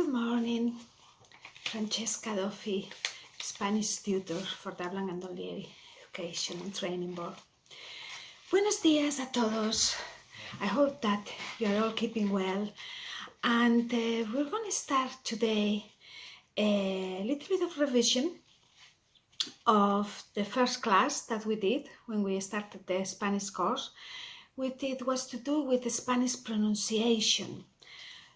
Good morning, Francesca Duffy, Spanish tutor for the Hablan Andolieri Education and Training Board. Buenos días a todos. I hope that you are all keeping well. And we're going to start today a little bit of revision of the first class that we did when we started the Spanish course. It was to do with the Spanish pronunciation.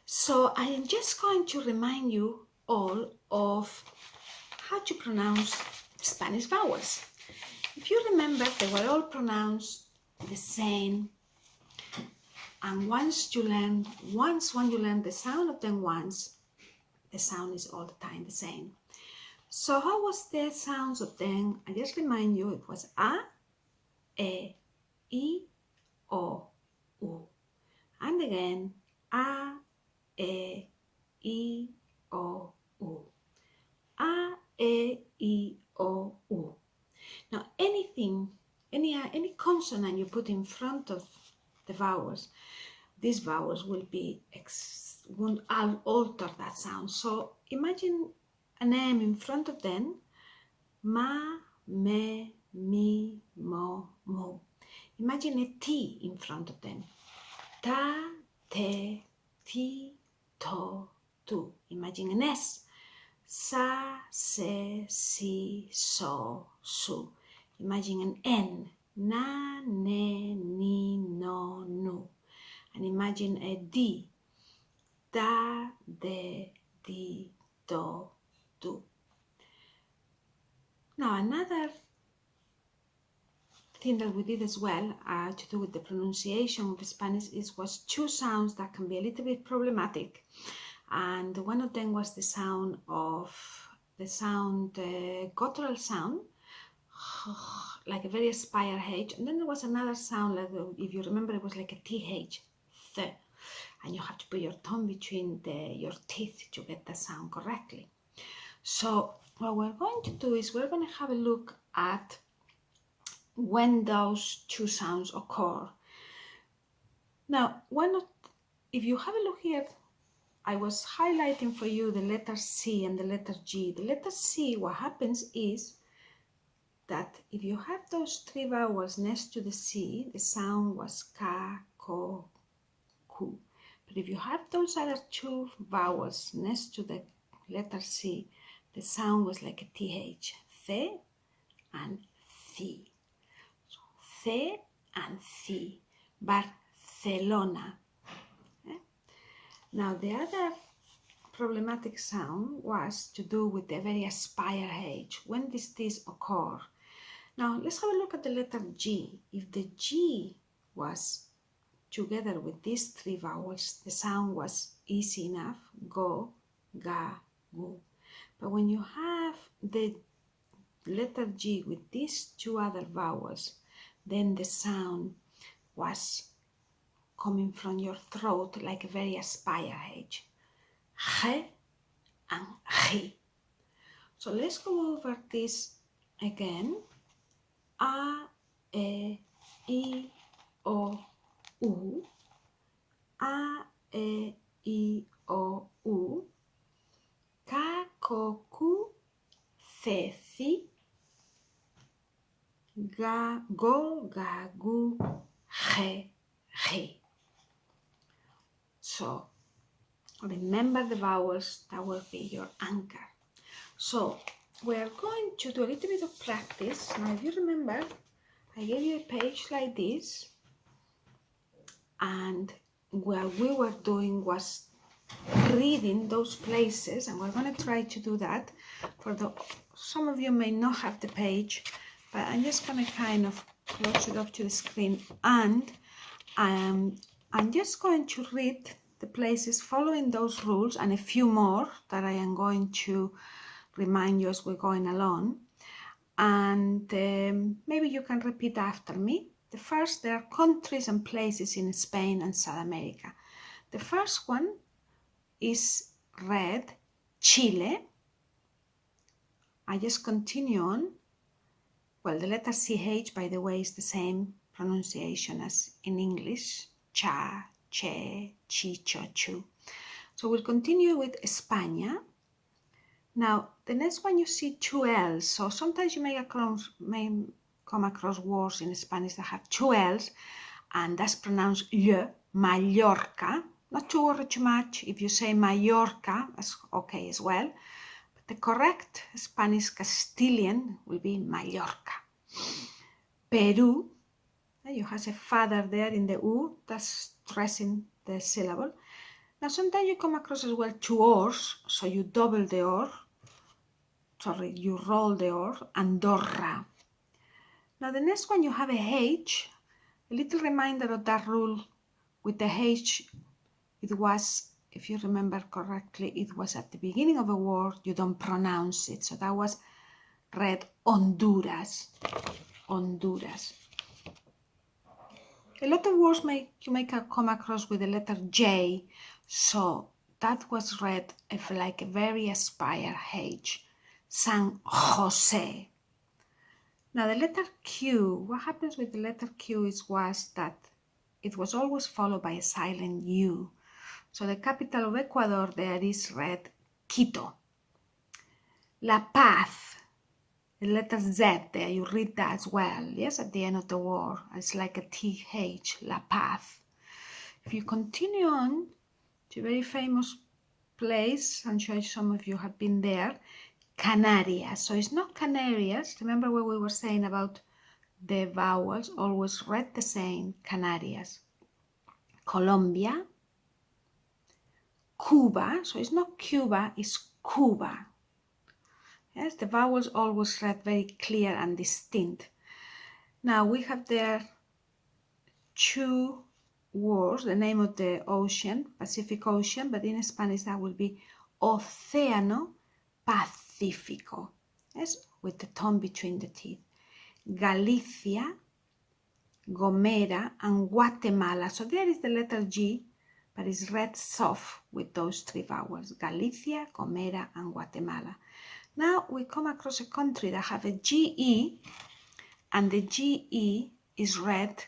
So I am just going to remind you all of how to pronounce Spanish vowels. If you remember, they were all pronounced the same. And once when you learn the sound of them once, the sound is all the time the same. So how was the sounds of them? I just remind you, it was A, E, I, O, U. And again, A, E, I, O, U. A, E, I, O, U. Now any consonant you put in front of the vowels, these vowels will alter that sound. So imagine an M in front of them, ma, me, mi, mo, mu. Imagine a T in front of them, ta, te, ti, to, tu. Imagine an S, sa, se, si, so, su. Imagine an N, na, ne, ni, no, nu. And imagine a D, da, de, di, do, do. Now another thing that we did as well to do with the pronunciation of Spanish was two sounds that can be a little bit problematic. And one of them was the guttural sound, like a very aspire H. And then there was another sound, like, if you remember, it was like a TH, th. And you have to put your tongue between your teeth to get the sound correctly. So what we're going to do is we're going to have a look at when those two sounds occur. Now, if you have a look here, I was highlighting for you the letter C and the letter G. The letter C, what happens is that if you have those three vowels next to the C, the sound was ka, ko, ku. But if you have those other two vowels next to the letter C, the sound was like a TH, the and thi. So, the and thi, Barcelona. Now the other problematic sound was to do with the very aspire H. When does this occur? Now let's have a look at the letter G. If the G was together with these three vowels, the sound was easy enough, go, ga, gu. But when you have the letter G with these two other vowels, then the sound was coming from your throat like a very aspire H. He and he. So let's go over this again. A, E, I, O, U. A, E, I, O, U. Ka, ko, ku. The, thi. Ga, go, ga, gu. He, he. So remember the vowels, that will be your anchor. So we're going to do a little bit of practice. Now if you remember, I gave you a page like this, and what we were doing was reading those places, and we're going to try to do that. Some of you may not have the page, but I'm just going to kind of close it up to the screen, and I'm just going to read the places following those rules and a few more that I am going to remind you as we're going along. And maybe you can repeat after me. The first, there are countries and places in Spain and South America. The first one is red, Chile. I just continue on. Well, the letter CH, by the way, is the same pronunciation as in English. Cha, che, chi, cho, chu. So we'll continue with España. Now, the next one you see two L's. So sometimes you may come across words in Spanish that have two L's, and that's pronounced L, Mallorca. Not to worry too much. If you say Mallorca, that's okay as well. But the correct Spanish Castilian will be Mallorca. Peru, you have a father there in the U, that's stressing the syllable. Now sometimes you come across as well two O's, so you double the O, you roll the O, Andorra. Now the next one you have a H, a little reminder of that rule with the H, it was, if you remember correctly, it was at the beginning of a word, you don't pronounce it, so that was read Honduras, Honduras. A lot of words you may come across with the letter J, so that was read like a very aspire H, San Jose. Now the letter Q, what happens with the letter Q was that it was always followed by a silent U. So the capital of Ecuador there is read Quito. La Paz, the letter Z there, you read that as well, yes, at the end of the word. It's like a TH, La Paz. If you continue on to a very famous place, I'm sure some of you have been there, Canarias. So it's not Canarias. Remember what we were saying about the vowels, always read the same, Canarias. Colombia. Cuba, so it's not Cuba, it's Cuba. Yes, the vowels always read very clear and distinct. Now we have there two words, the name of the ocean, Pacific Ocean, but in Spanish that will be Océano Pacífico, yes, with the tone between the teeth. Galicia, Gomera, and Guatemala. So there is the letter G, but it's read soft with those three vowels, Galicia, Gomera, and Guatemala. Now we come across a country that have a GE, and the GE is read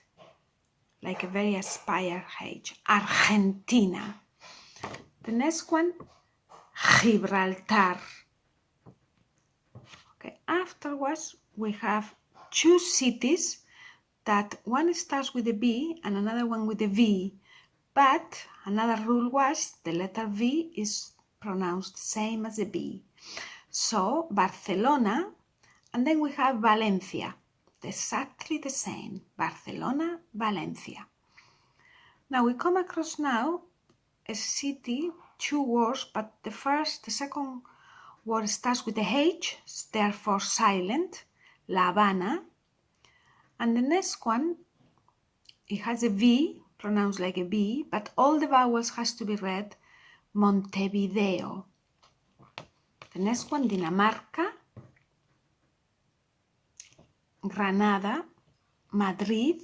like a very aspire H, Argentina. The next one, Gibraltar. Okay, afterwards we have two cities that one starts with a B and another one with a V. But another rule was the letter V is pronounced the same as the B. So Barcelona, and then we have Valencia, exactly the same, Barcelona, Valencia. Now we come across now a city, two words, but the second word starts with a H, therefore silent, La Habana. And the next one, it has a V, pronounced like a B, but all the vowels has to be read Montevideo. The next one, Dinamarca, Granada, Madrid,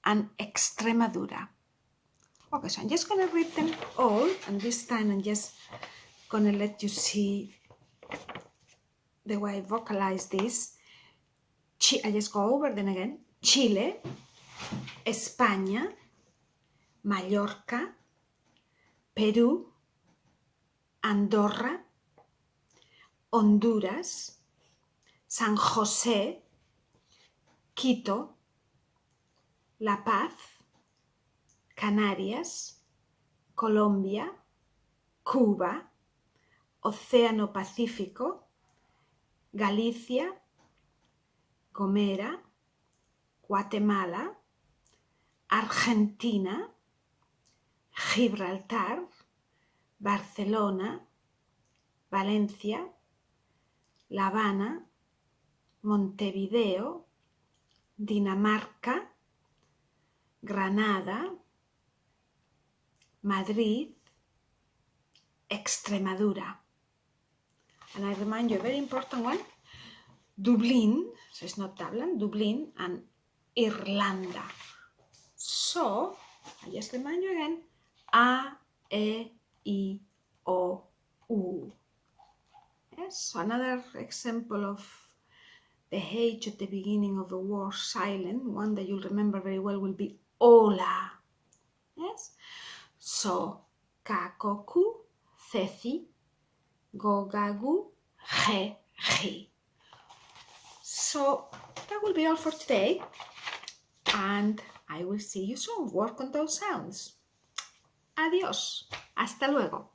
and Extremadura. Okay, so I'm just going to read them all, and this time I'm just going to let you see the way I vocalize this. I just go over them again. Chile, España, Mallorca, Perú, Andorra, Honduras, San José, Quito, La Paz, Canarias, Colombia, Cuba, Océano Pacífico, Galicia, Gomera, Guatemala, Argentina, Gibraltar, Barcelona, Valencia, La Habana, Montevideo, Dinamarca, Granada, Madrid, Extremadura. And I remind you a very important one, Dublin, so it's not Dublin, Dublin, and Irlanda. So, I just remind you again, A, E, I, O, U. Yes, so another example of the H at the beginning of a word silent, one that you'll remember very well will be hola. Yes, so kakoku, ceci, gogagu, ge, gi. So that will be all for today, and I will see you soon. Work on those sounds. Adiós. Hasta luego.